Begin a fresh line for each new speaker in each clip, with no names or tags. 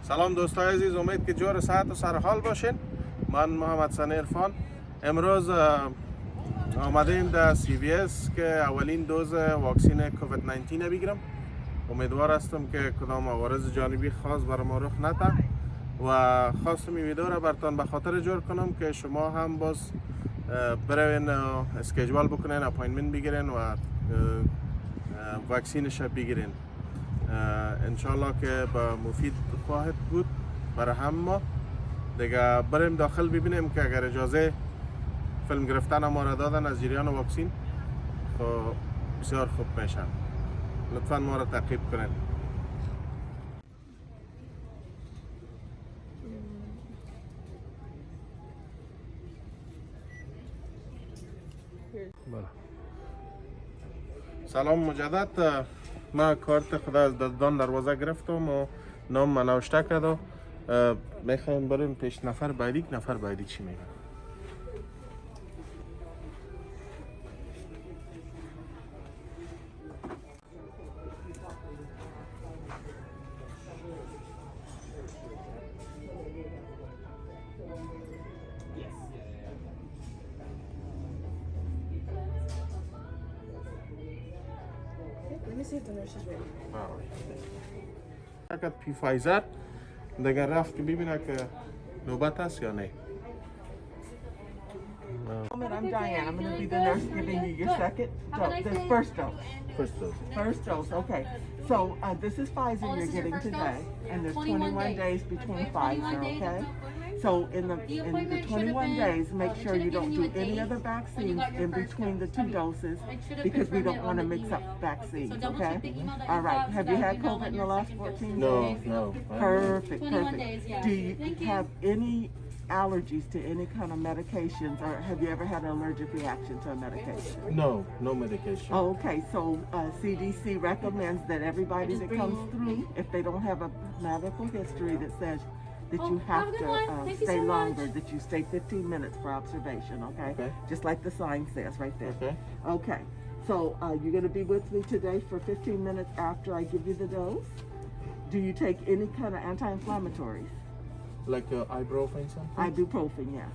سلام دوستای عزیز، امید که جور صحت و سرحال باشین. من محمد سنی عرفان امروز آمدیم در CVS که اولین دوز واکسین کووید 19 بگیرم. امیدوار هستم که کدام عوارض جانبی خاص بر ما رخ نده و خواستم این ویدیو را براتون به خاطر جور کنم که شما هم باز بروین اسکیجول بکنین، اپاینتمنت بگیرین و واکسینش بگیرین. انشالله که با مفید خواهد بود برای همه. دیگه بریم داخل ببینیم که اگر اجازه فیلم گرفتن ما را دادن از جریان واکسین خب بسیار خوب میشه. لطفا ما را تعقیب کنین. سلام مجدد. ما کارت خدا از دادان دروازه گرفتم و نام من نوشته کرد و میخوایم بریم پیش نفر بعدی چی میگن.
Let me see if the nurse is ready.
اگر پی فایزر دیگر رفت که ببینه که نوبت هست یا نه.
I'm Diane. I'm going to be the nurse giving you your second dose, the first dose. First dose, okay. So this is Pfizer you're getting today, and there's 21 days between Pfizer, okay? So in the 21 days, make sure you don't do any other vaccines in between the two doses because we don't want to mix up vaccines, okay? All right. Have you had COVID in the last 14 days?
No.
Perfect. Do you have any allergies to any kind of medications, or have you ever had an allergic reaction to a medication?
No medication.
Okay, so CDC recommends that everybody that comes through, if they don't have a medical history that says that you have to stay longer, that you stay 15 minutes for observation, okay? Just like the sign says right there. Okay, so you're going to be with me today for 15 minutes after I give you the dose. Do you take any kind of anti-inflammatories?
Like ibuprofen something?
Ibuprofen, yes.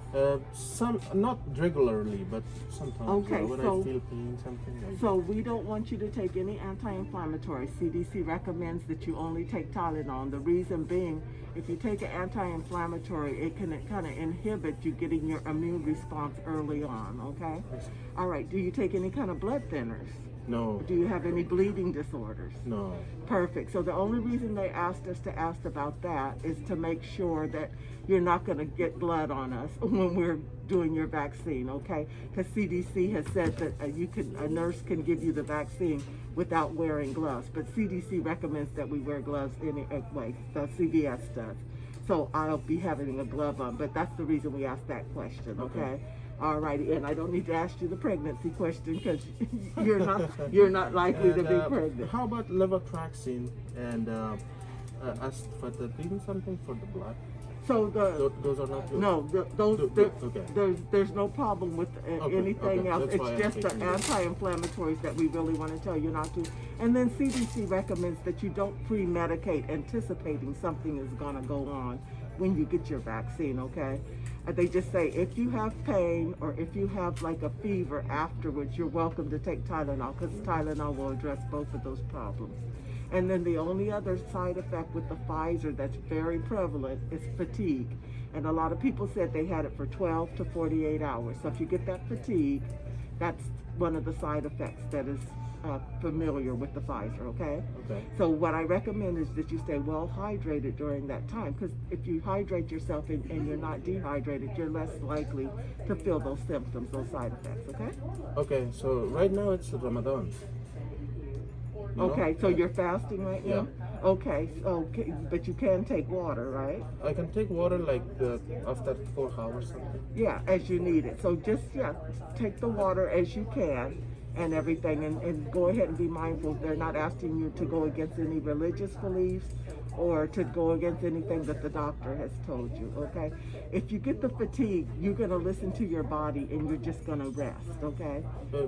Some, not regularly, but sometimes.
Okay,
when
so
I feel pain, something like
So we don't want you to take any anti-inflammatory. CDC recommends that you only take Tylenol. The reason being, if you take an anti-inflammatory, it can kind of inhibit you getting your immune response early on, okay? All right, do you take any kind of blood thinners?
No.
Do you have any bleeding disorders?
No.
Perfect. So the only reason they asked us to ask about that is to make sure that you're not going to get blood on us when we're doing your vaccine, okay? Because CDC has said that a nurse can give you the vaccine without wearing gloves, but CDC recommends that we wear gloves anyway. The CVS does. So I'll be having a glove on, but that's the reason we asked that question, okay? All righty, and I don't need to ask you the pregnancy question because you're not likely to be pregnant.
How about levothyroxine and astaxanthin, something for the blood?
So
Those are not good?
no,
Okay.
there's no problem with anything
okay,
else.
that's
It's
why I'm
just the
thinking.
anti-inflammatories that we really want to tell you not to. And then CDC recommends that you don't pre-medicate anticipating something is going to go on when you get your vaccine, okay? They just say if you have pain or if you have like a fever afterwards, you're welcome to take Tylenol because Tylenol will address both of those problems. And then the only other side effect with the Pfizer that's very prevalent is fatigue. And a lot of people said they had it for 12 to 48 hours. So if you get that fatigue, that's one of the side effects that is familiar with the Pfizer, okay? So what I recommend is that you stay well hydrated during that time because if you hydrate yourself and you're not dehydrated, you're less likely to feel those symptoms, those side effects, okay?
Okay, so right now it's Ramadan.
Okay, so you're fasting right now?
Yeah.
Okay, but you can take water, right?
I can take water like after 4 hours something.
Yeah, as you need it. So just, take the water as you can and everything, and go ahead and be mindful. They're not asking you to go against any religious beliefs or to go against anything that the doctor has told you, okay? If you get the fatigue, you're going to listen to your body and you're just going to rest, okay?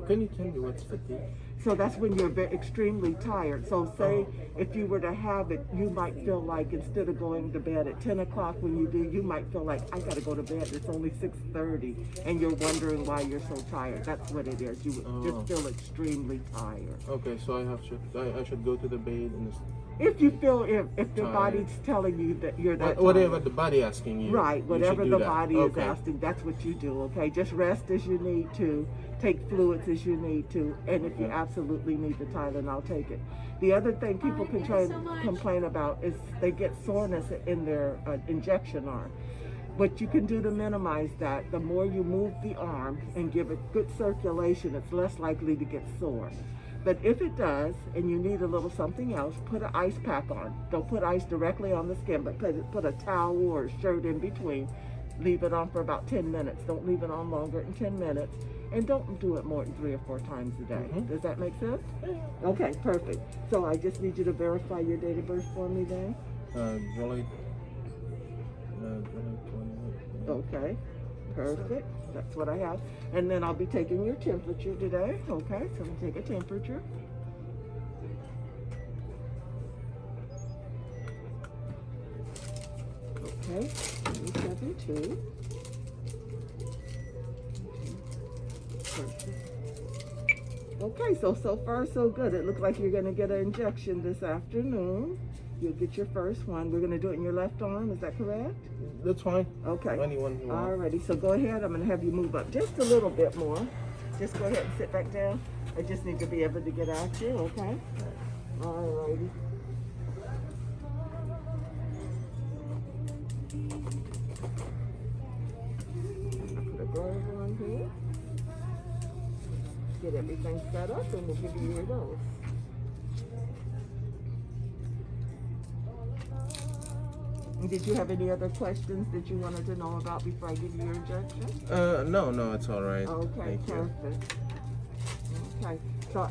Can you tell me what's fatigue?
So that's when you're extremely tired. So say if you were to have it, you might feel like instead of going to bed at 10 o'clock when you do, you might feel like, I got to go to bed. It's only 6:30. And you're wondering why you're so tired. That's what it is. You just feel extremely tired.
Okay, so I should go to the bed and
If you feel, if the body's telling you that you're that
whatever
tired.
the body asking you.
Right, whatever
you
the
should do that.
body is asking, that's what you do, okay? Just rest as you need to, take fluids as you need to, and if you absolutely need the Tylenol, take it. The other thing people can complain about is they get soreness in their injection arm. What you can do to minimize that, the more you move the arm and give it good circulation, it's less likely to get sore. But if it does, and you need a little something else, put an ice pack on. Don't put ice directly on the skin, but put a towel or a shirt in between. Leave it on for about 10 minutes. Don't leave it on longer than 10 minutes. And don't do it more than 3 or 4 times a day. Does that make sense? Okay, perfect. So I just need you to verify your date of birth for me then.
July 28.
Okay, perfect. That's what I have. And then I'll be taking your temperature today. Okay, so we'll take a temperature. Okay, 72. Perfect. Okay, so far so good. It looks like you're going to get an injection this afternoon. You'll get your first one. We're going to do it in your left arm. Is that correct?
That's fine.
Okay.
Anyone you want.
Alrighty, so go ahead. I'm going to have you move up just a little bit more. Just go ahead and sit back down. I just need to be able to get at you, okay? Alrighty. Put a glove on here. Get everything set up and we'll give you your dose. Did you have any other questions that you wanted to know about before I give you your injection?
No, it's all right.
Okay,
Thank you.
perfect. Okay, so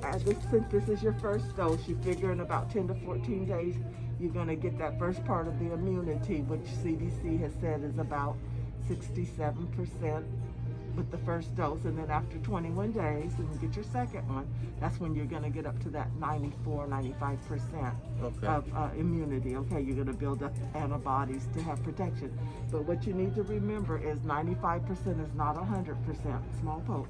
since this is your first dose, you figure in about 10 to 14 days, you're going to get that first part of the immunity, which CDC has said is about 67% with the first dose. And then after 21 days, when you get your second one, that's when you're going to get up to that 94, 95% of immunity. Okay, you're going to build up antibodies to have protection. But what you need to remember is 95% is not 100%, small poke.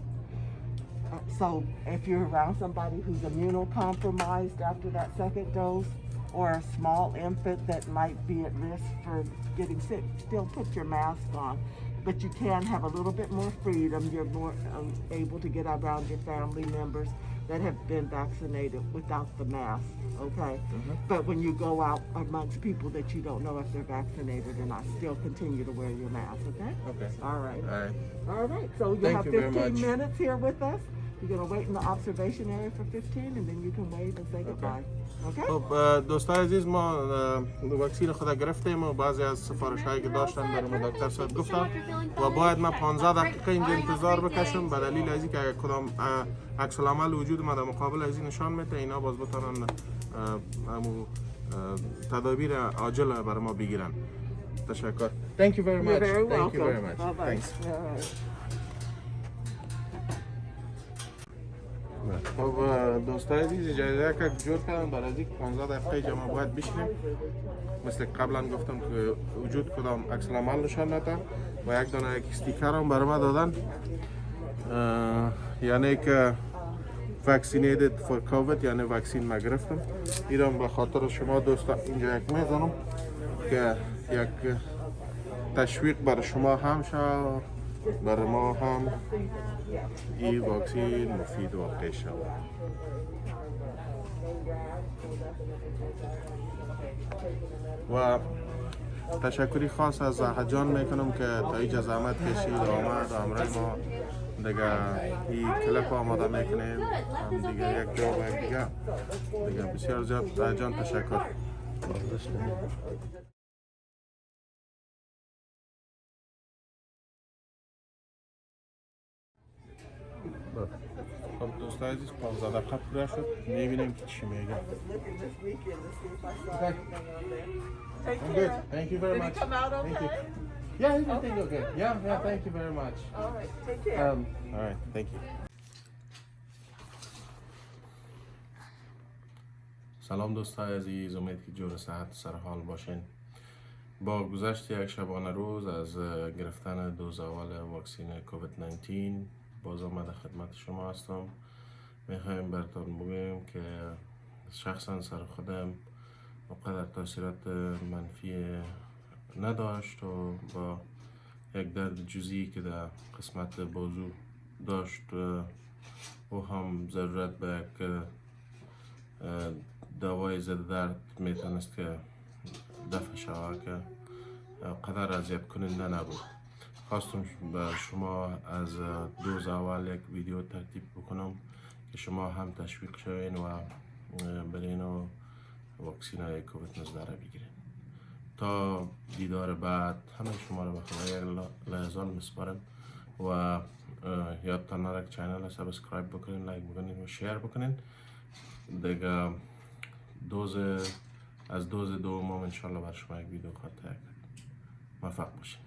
So if you're around somebody who's immunocompromised after that second dose, or a small infant that might be at risk for getting sick, still put your mask on. But you can have a little bit more freedom. You're more able to get around your family members that have been vaccinated without the mask, okay? But when you go out amongst people that you don't know if they're vaccinated or not, still continue to wear your mask, okay?
Okay.
All right.
All right.
All right, so you have
Thank you very
15
much.
minutes here with us. You're gonna wait in the observation area for 15 and then you can wave and say goodbye, okay?
خب دوستان عزیز ما واکسین خود گرفتیم و بعضی از سفارش هایی که داشتن برای دکتر صاحب گفتن و باید من 15 دقیقه اینجا انتظار بکشم به دلیل از اینکه اگر کدام عکس العمل وجود ما در مقابل از این نشان میده اینا باز بتونن تدابیر عاجل برای ما بگیرن. تشکر. Thank you very much.
You're very
Thank you
welcome.
very much.
Bye-bye.
Thanks.
All right.
خب دوستان عزیز اجازه که جور کردم برای از 15 دقیقه جمع باید بشینیم مثل قبلا گفتم که وجود کدام عکس العمل نشان نداد و یک دانه یک استیکر هم برای ما دادن یعنی که vaccinated for COVID یعنی واکسین ما گرفتم ایران به خاطر شما دوستان اینجا یک میزنم که یک تشویق برای شما هم شد برای ما هم این واکسین مفید واقع شود. و تشکری خاص از حجان میکنم که تا اینجا زحمت کشید و آمد و همراه ما دیگه این کلپ آماده میکنیم هم دیگه یک جا و یک دیگه بسیار زیاد جان تشکر. خب دوستان عزیز 15 دقیقه پوره شد میبینیم که چی میگه.
Take
I'm
care.
good. Thank you very
Did
much.
he come out okay?
Thank you. Yeah, everything okay. Yeah, thank you very much.
All right, take care.
All right, thank you. سلام دوستای عزیز، امید که جور صحت و سرحال باشین. با گذشت یک شبانه روز از گرفتن دوز اول واکسین کووید 19 باز آمده خدمت شما هستم. میخوایم براتون بگویم که شخصا سر خودم اونقدر تاثیرات منفی نداشت و با یک درد جزئی که در قسمت بازو داشت و هم ضرورت به یک دوای ضد درد میتونست که دفع شود که قدر اذیت کننده نبود. خواستم به شما از دوز اول یک ویدیو ترتیب بکنم که شما هم تشویق شوین و برین و واکسین های کووید 19 را بگیرین. تا دیدار بعد همه شما را به خدای لحظال مسپارم و یادتان نره که چینل را سابسکرایب بکنین، لایک بکنین و شیر بکنین. دیگه دوز دوم انشالله بر شما یک ویدیو خواهد تهیه کرد. موفق باشین.